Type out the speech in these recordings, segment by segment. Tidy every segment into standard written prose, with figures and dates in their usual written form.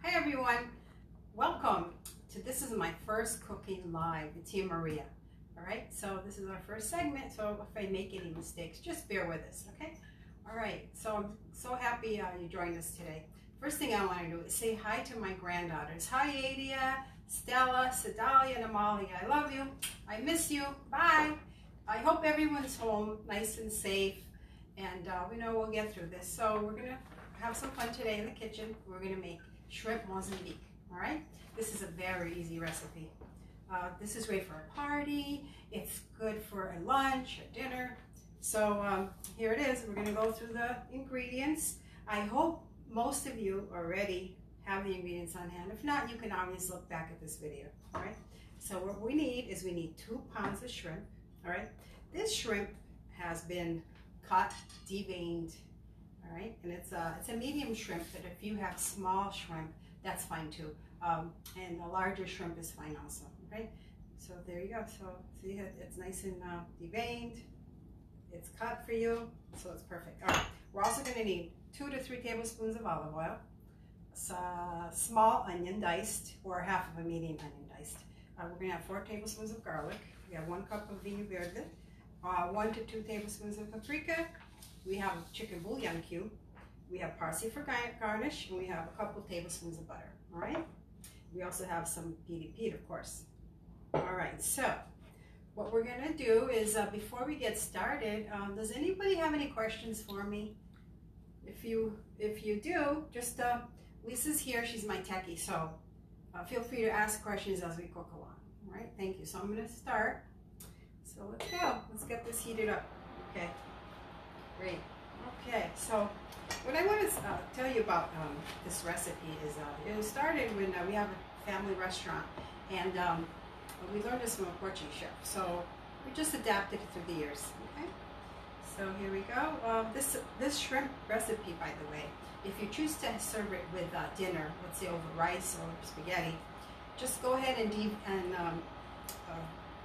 Hi everyone, welcome to this is my first cooking live with Tia Maria. All right, so this is our first segment, so if I make any mistakes, just bear with us, okay? All right, so I'm so happy you joined us today. First thing I want to do is say hi to my granddaughters. Hi Adia, Stella, Sedalia, and Amalia. I love you. I miss you. Bye. I hope everyone's home, nice and safe, and we know we'll get through this. So we're gonna have some fun today in the kitchen. We're gonna make shrimp Mozambique. All right. This is a very easy recipe. This is great for a party. It's good for a lunch, a dinner. So here it is. We're gonna go through the ingredients. I hope most of you already have the ingredients on hand. If not, you can always look back at this video. All right. So what we need is 2 pounds of shrimp. All right. This shrimp has been cut, deveined. All right, and it's a medium shrimp, but if you have small shrimp, that's fine too. And a larger shrimp is fine also. Okay, so there you go. So see, it's nice and deveined. It's cut for you, so it's perfect. All right, we're also going to need 2 to 3 tablespoons of olive oil, small onion diced, or half of a medium onion diced. We're going to have 4 tablespoons of garlic. We have 1 cup of vino verde, 1 to 2 tablespoons of paprika. We have chicken bouillon cube. We have parsley for garnish, and we have a couple tablespoons of butter. All right. We also have some pita, of course. All right. So what we're gonna do is before we get started, does anybody have any questions for me? If you do, just Lisa's here. She's my techie, so feel free to ask questions as we cook along. All right. Thank you. So I'm gonna start. So let's go. Let's get this heated up. Okay. Great. Okay, so what I want to tell you about this recipe is it started when we have a family restaurant, and we learned this from a Portuguese chef. So we just adapted it through the years. Okay. So here we go. This shrimp recipe, by the way, if you choose to serve it with dinner, let's say over rice or spaghetti, just go ahead and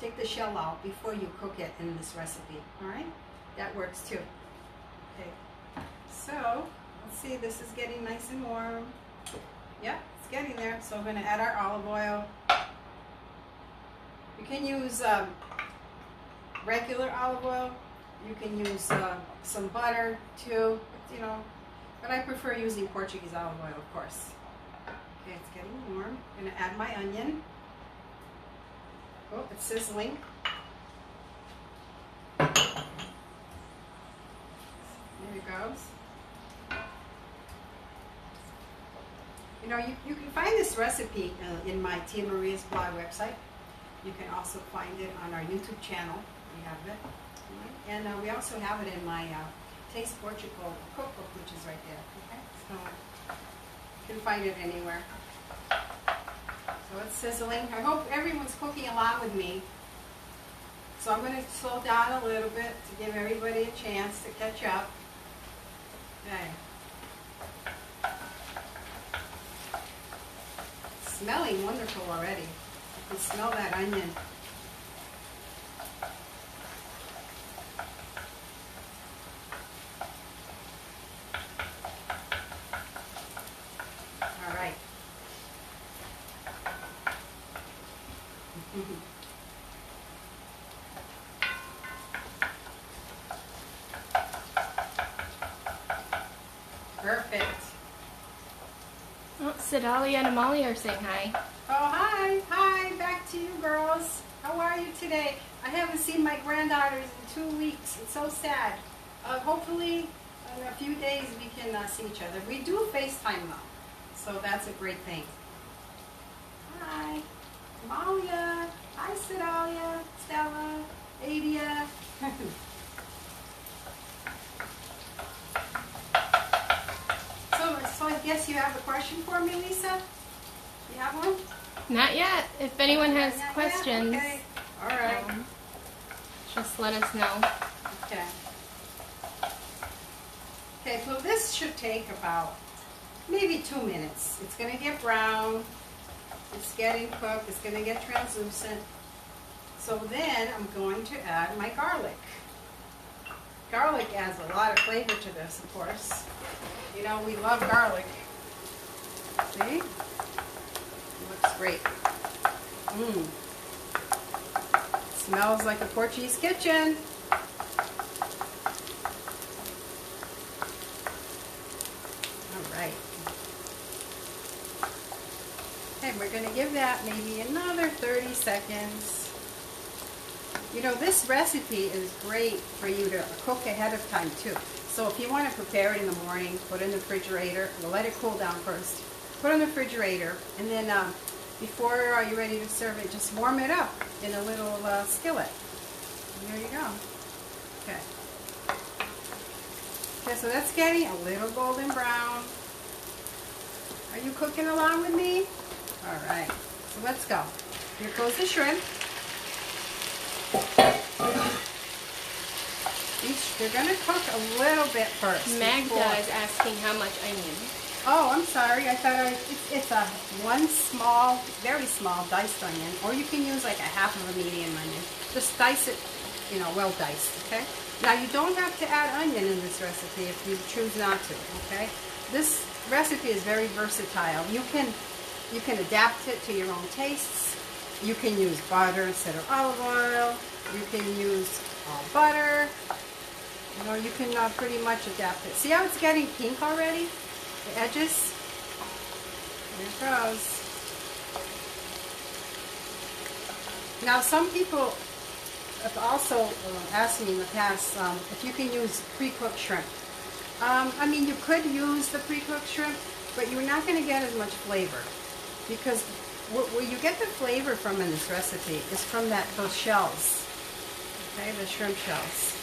take the shell out before you cook it in this recipe. All right, that works too. Okay, so let's see, this is getting nice and warm. Yeah, it's getting there. So we're going to add our olive oil. You can use regular olive oil. You can use some butter too, but I prefer using Portuguese olive oil, of course. Okay, it's getting warm. I'm going to add my onion. Oh, it's sizzling. There it goes. You can find this recipe in my Tia Maria's blog website. You can also find it on our YouTube channel. We have it. And we also have it in my Taste Portugal cookbook, which is right there. Okay? So you can find it anywhere. So it's sizzling. I hope everyone's cooking along with me. So I'm going to slow down a little bit to give everybody a chance to catch up. Okay. Smelling wonderful already. You can smell that onion. All right. Perfect. Oh, Sedalia and Amalia are saying hi. Oh, hi. Hi. Back to you, girls. How are you today? I haven't seen my granddaughters in 2 weeks. It's so sad. Hopefully, in a few days, we can see each other. We do FaceTime now, so that's a great thing. Hi. Amalia. Hi, Sedalia. Stella. Adia. So I guess you have a question for me, Lisa? You have one? Not yet. If anyone has questions, okay. All right. Just let us know. Okay. Okay, so this should take about maybe 2 minutes. It's going to get brown. It's getting cooked. It's going to get translucent. So then I'm going to add my garlic. Garlic adds a lot of flavor to this, of course. You know, we love garlic. See? great. Smells like a Portuguese kitchen. Alright. Okay, we're going to give that maybe another 30 seconds. You know, this recipe is great for you to cook ahead of time too. So if you want to prepare it in the morning, put it in the refrigerator, we'll let it cool down first. Put it in the refrigerator, and then before you're ready to serve it, just warm it up in a little skillet. And there you go. Okay. Okay, so that's getting a little golden brown. Are you cooking along with me? All right. So let's go. Here goes the shrimp. They're going to cook a little bit first. Magda is asking how much onion. Oh, I'm sorry. I thought it's a one small, very small diced onion, or you can use like a half of a medium onion. Just dice it, you know, well diced, okay? Now you don't have to add onion in this recipe if you choose not to, okay? This recipe is very versatile. You can adapt it to your own tastes. You can use butter instead of olive oil. You can use butter. You know, you can pretty much adapt it. See how it's getting pink already? The edges? There it goes. Now some people have also asked me in the past if you can use pre-cooked shrimp. I mean, you could use the pre-cooked shrimp, but you're not going to get as much flavor. Because where you get the flavor from in this recipe is from those shells. Okay, the shrimp shells.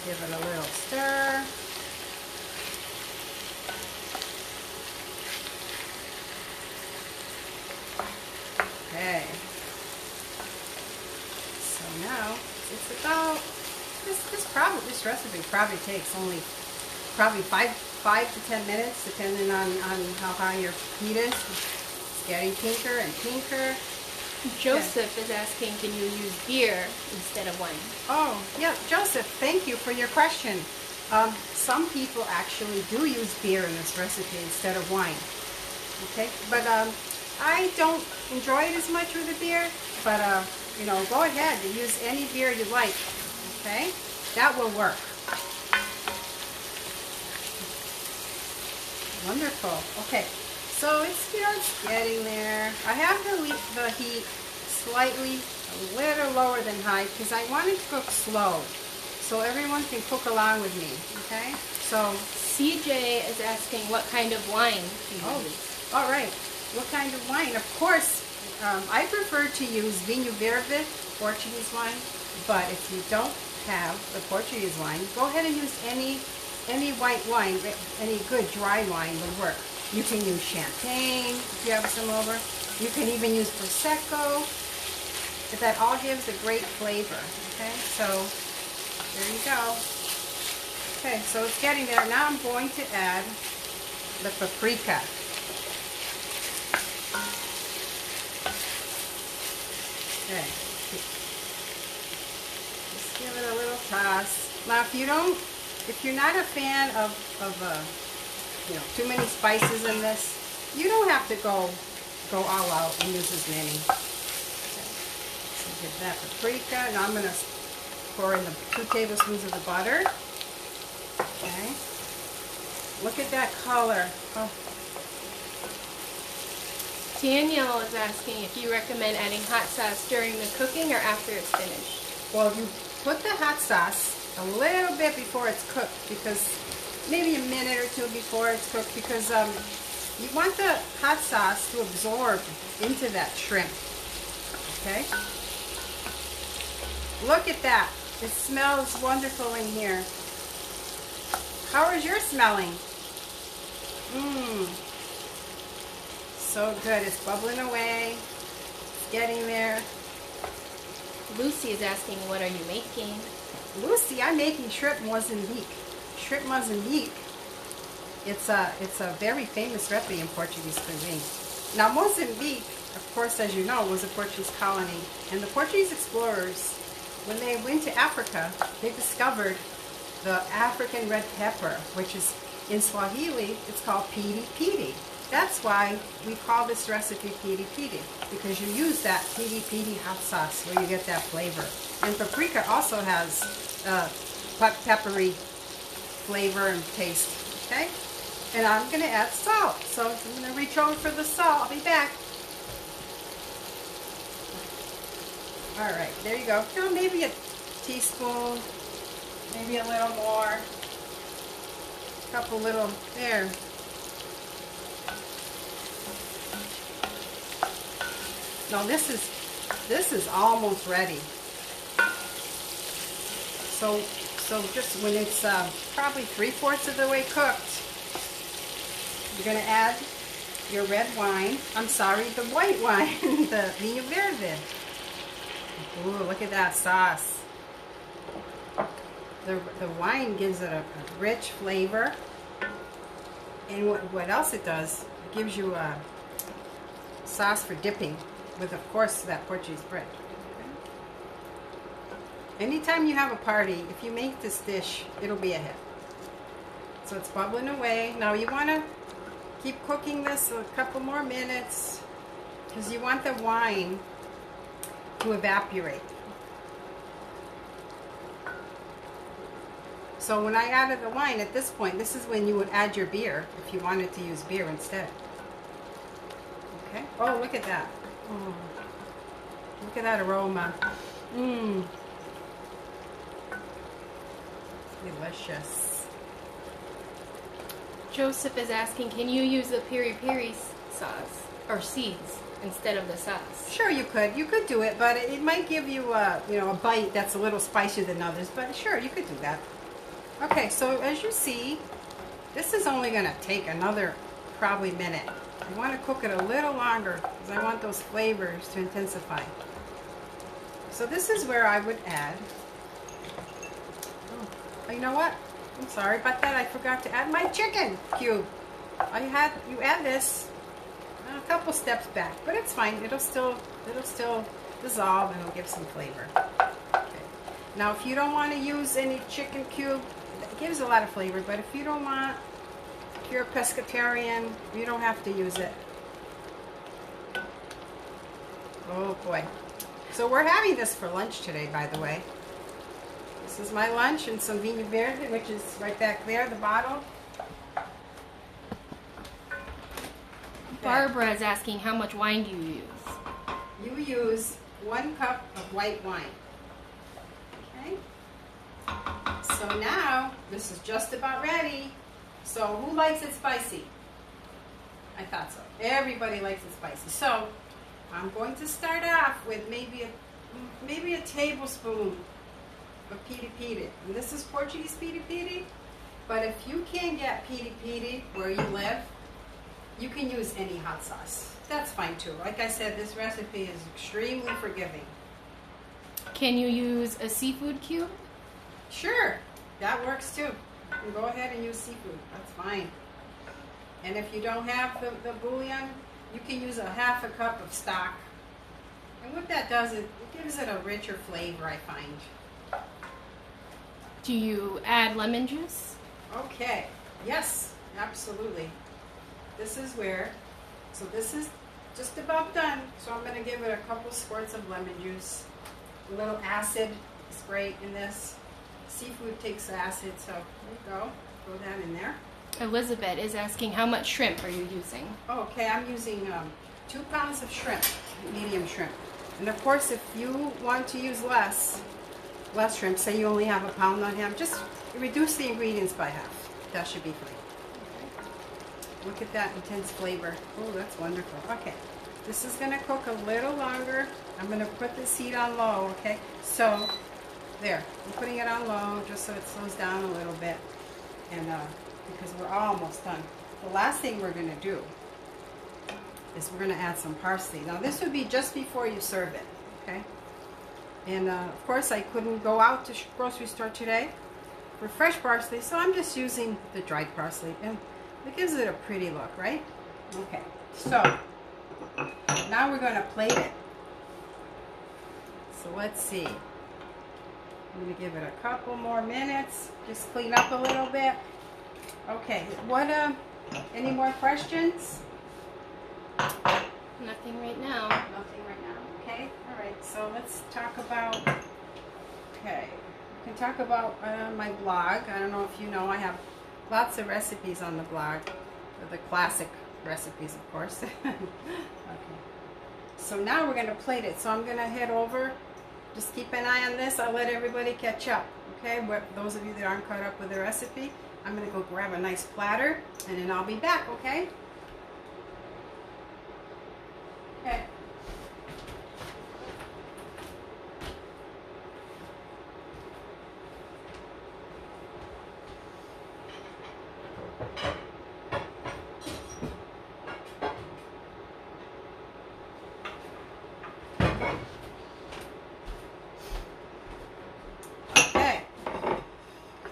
Give it a little stir. Okay. So now it's about this recipe probably takes only 5 to 10 minutes, depending on how high your heat is. It's getting pinker and pinker. Joseph is asking, can you use beer instead of wine? Oh, yeah, Joseph, thank you for your question. Some people actually do use beer in this recipe instead of wine. Okay, but I don't enjoy it as much with the beer, but you know, go ahead and use any beer you like. Okay, that will work. Wonderful. Okay, so it's, you know, it's getting there. I have to leave the heat slightly a little lower than high because I want it to cook slow, so everyone can cook along with me. Okay, so CJ is asking what kind of wine do you use? All right. What kind of wine? Of course, I prefer to use Vinho Verde, Portuguese wine, but if you don't have the Portuguese wine, go ahead and use any white wine, any good dry wine would work. You can use champagne if you have some over. You can even use Prosecco. That all gives a great flavor. Okay, so there you go. Okay, so it's getting there. Now I'm going to add the paprika. Okay. Just give it a little toss. Now, if you're not a fan of you know, too many spices in this, you don't have to go all out and use as many. Okay. So get that paprika. Now I'm going to pour in the 2 tablespoons of the butter. Okay. Look at that color. Oh. Daniel is asking if you recommend adding hot sauce during the cooking or after it's finished. Well, you put the hot sauce a little bit before it's cooked, because maybe a minute or 2 before it's cooked, because you want the hot sauce to absorb into that shrimp. Okay? Look at that. It smells wonderful in here. How is yours smelling? Mmm. So good. It's bubbling away. It's getting there. Lucy is asking, what are you making? Lucy, I'm making shrimp Mozambique. Shrimp Mozambique. It's a very famous recipe in Portuguese cuisine. Now, Mozambique, of course, as you know, was a Portuguese colony. And the Portuguese explorers, when they went to Africa, they discovered the African red pepper, which is, in Swahili, it's called piri piri. That's why we call this recipe piri piri, because you use that piri piri hot sauce where you get that flavor. And paprika also has peppery flavor and taste, okay? And I'm gonna add salt. So I'm gonna reach over for the salt. I'll be back. All right, there you go. You know, maybe a teaspoon, maybe a little more. A couple little, there. No, this is almost ready. So just when it's probably 3/4 of the way cooked, you're gonna add your red wine. I'm sorry, the white wine, the Vinho Verde. Ooh, look at that sauce. The wine gives it a rich flavor. And what else it does, it gives you a sauce for dipping with, of course, that Portuguese bread. Okay. Anytime you have a party, if you make this dish, it'll be a hit. So it's bubbling away. Now you want to keep cooking this a couple more minutes because you want the wine to evaporate. So when I added the wine at this point, this is when you would add your beer if you wanted to use beer instead. Okay. Oh, look at that. Oh, look at that aroma. Mmm. Delicious. Joseph is asking, can you use the piri piri sauce or seeds instead of the sauce? Sure, you could. You could do it, but it might give you a bite that's a little spicier than others. But sure, you could do that. Okay, so as you see, this is only going to take another probably minute. I want to cook it a little longer because I want those flavors to intensify. So this is where I would add. Oh, you know what? I'm sorry about that. I forgot to add my chicken cube. You add this a couple steps back, but it's fine. It'll still dissolve and it'll give some flavor. Okay. Now, if you don't want to use any chicken cube, it gives a lot of flavor. But if you don't want, if you're a pescatarian, you don't have to use it. Oh boy! So we're having this for lunch today, by the way. This is my lunch and some Vinho Verde, which is right back there, the bottle. Barbara is asking, how much wine do you use? You use 1 cup of white wine. Okay. So now, this is just about ready. So who likes it spicy? I thought so. Everybody likes it spicy. So I'm going to start off with maybe a tablespoon of piri piri. And this is Portuguese piri piri. But if you can't get piri piri where you live, you can use any hot sauce. That's fine too. Like I said, this recipe is extremely forgiving. Can you use a seafood cube? Sure, that works too. You can go ahead and use seafood. That's fine. And if you don't have the bouillon, you can use a 1/2 cup of stock. And what that does is it gives it a richer flavor, I find. Do you add lemon juice? Okay. Yes, absolutely. This is where, so this is just about done. So I'm going to give it a couple squirts of lemon juice. A little acid is great in this. Seafood takes acid, so there you go. Throw that in there. Elizabeth is asking, how much shrimp are you using? Okay, I'm using 2 pounds of shrimp, medium shrimp. And of course, if you want to use less shrimp, say you only have a pound on hand, just reduce the ingredients by half. That should be fine. Look at that intense flavor. Oh, that's wonderful. Okay, this is going to cook a little longer. I'm going to put this heat on low, okay? So, there. I'm putting it on low just so it slows down a little bit. And because we're almost done. The last thing we're going to do is we're going to add some parsley. Now, this would be just before you serve it, okay? And, of course, I couldn't go out to grocery store today for fresh parsley, so I'm just using the dried parsley. And it gives it a pretty look, right? Okay, so now we're going to plate it. So let's see. I'm going to give it a couple more minutes. Just clean up a little bit. Okay, any more questions? Nothing right now. Nothing right now. Okay. All right. So let's talk about. Okay. We can talk about my blog. I don't know if you know, I have lots of recipes on the blog. The classic recipes, of course. Okay. So now we're going to plate it. So I'm going to head over. Just keep an eye on this. I'll let everybody catch up. Okay. Those of you that aren't caught up with the recipe, I'm going to go grab a nice platter, and then I'll be back. Okay. Okay.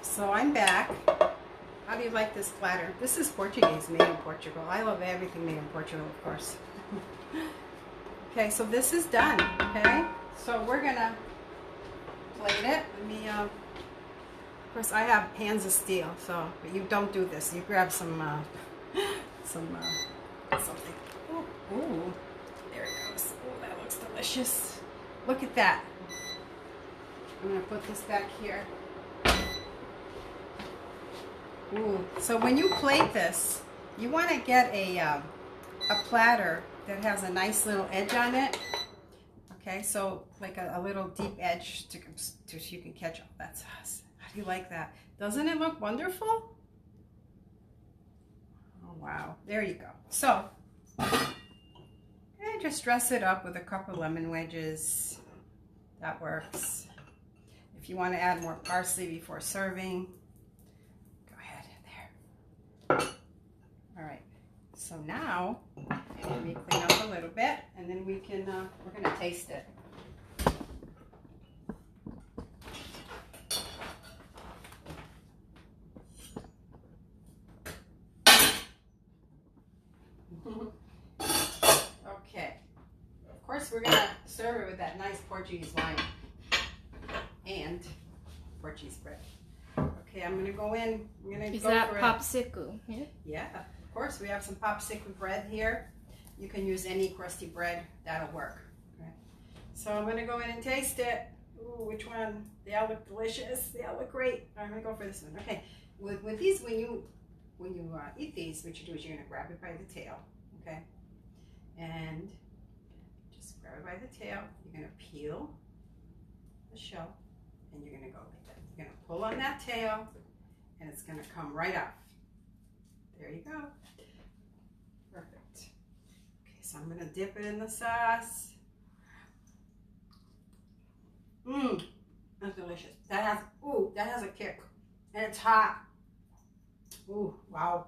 So I'm back. How do you like this platter? This is Portuguese, made in Portugal. I love everything made in Portugal, of course. Okay, so this is done, okay? So we're gonna plate it. Let me, of course I have hands of steel, so, but you don't do this. You grab something. Ooh, there it goes. Oh, that looks delicious. Look at that. I'm gonna put this back here. Ooh. So when you plate this, you want to get a platter that has a nice little edge on it. Okay, so like a little deep edge so you can catch all that sauce. How do you like that? Doesn't it look wonderful? Oh wow, there you go. So and just dress it up with a couple lemon wedges. That works. If you want to add more parsley before serving, all right, so now let me clean up a little bit, and then we can we're gonna taste it. Okay, of course we're gonna serve it with that nice Portuguese wine and Portuguese bread. Okay, I'm gonna go in. I'm gonna Is go that for popsicle? Yeah. Yeah, of course. We have some popsicle bread here. You can use any crusty bread. That'll work. Okay. So I'm gonna go in and taste it. Ooh, which one? They all look delicious. They all look great. I'm gonna go for this one. Okay. With these, when you eat these, what you do is you're gonna grab it by the tail. Okay. And just grab it by the tail. You're gonna peel the shell, and you're gonna go like that. You're gonna pull on that tail, and it's gonna come right off. There you go. Perfect. Okay, so I'm gonna dip it in the sauce. Mmm, that's delicious. That has a kick, and it's hot. Ooh, wow.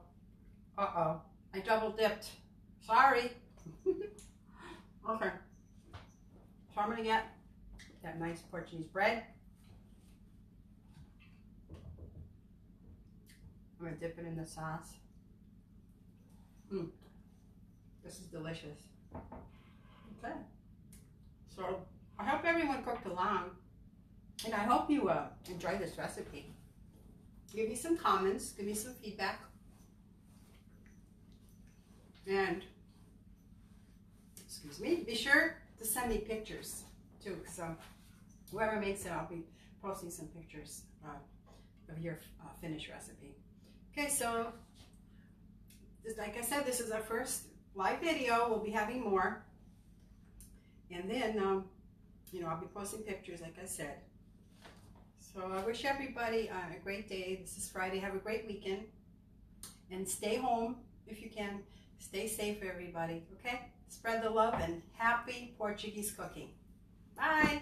Uh-oh, I double dipped. Sorry. Okay. So I'm gonna get that nice Portuguese bread. I'm gonna dip it in the sauce. This is delicious. Okay. So I hope everyone cooked along, and I hope you enjoy this recipe. Give me some comments, give me some feedback, and excuse me, be sure to send me pictures too. So whoever makes it, I'll be posting some pictures of your finished recipe. Okay, so like I said, this is our first live video. We'll be having more, and then you know, I'll be posting pictures like I said. So I wish everybody a great day. This is Friday. Have a great weekend, and stay home if you can. Stay safe, everybody. Okay, spread the love, and happy Portuguese cooking. Bye.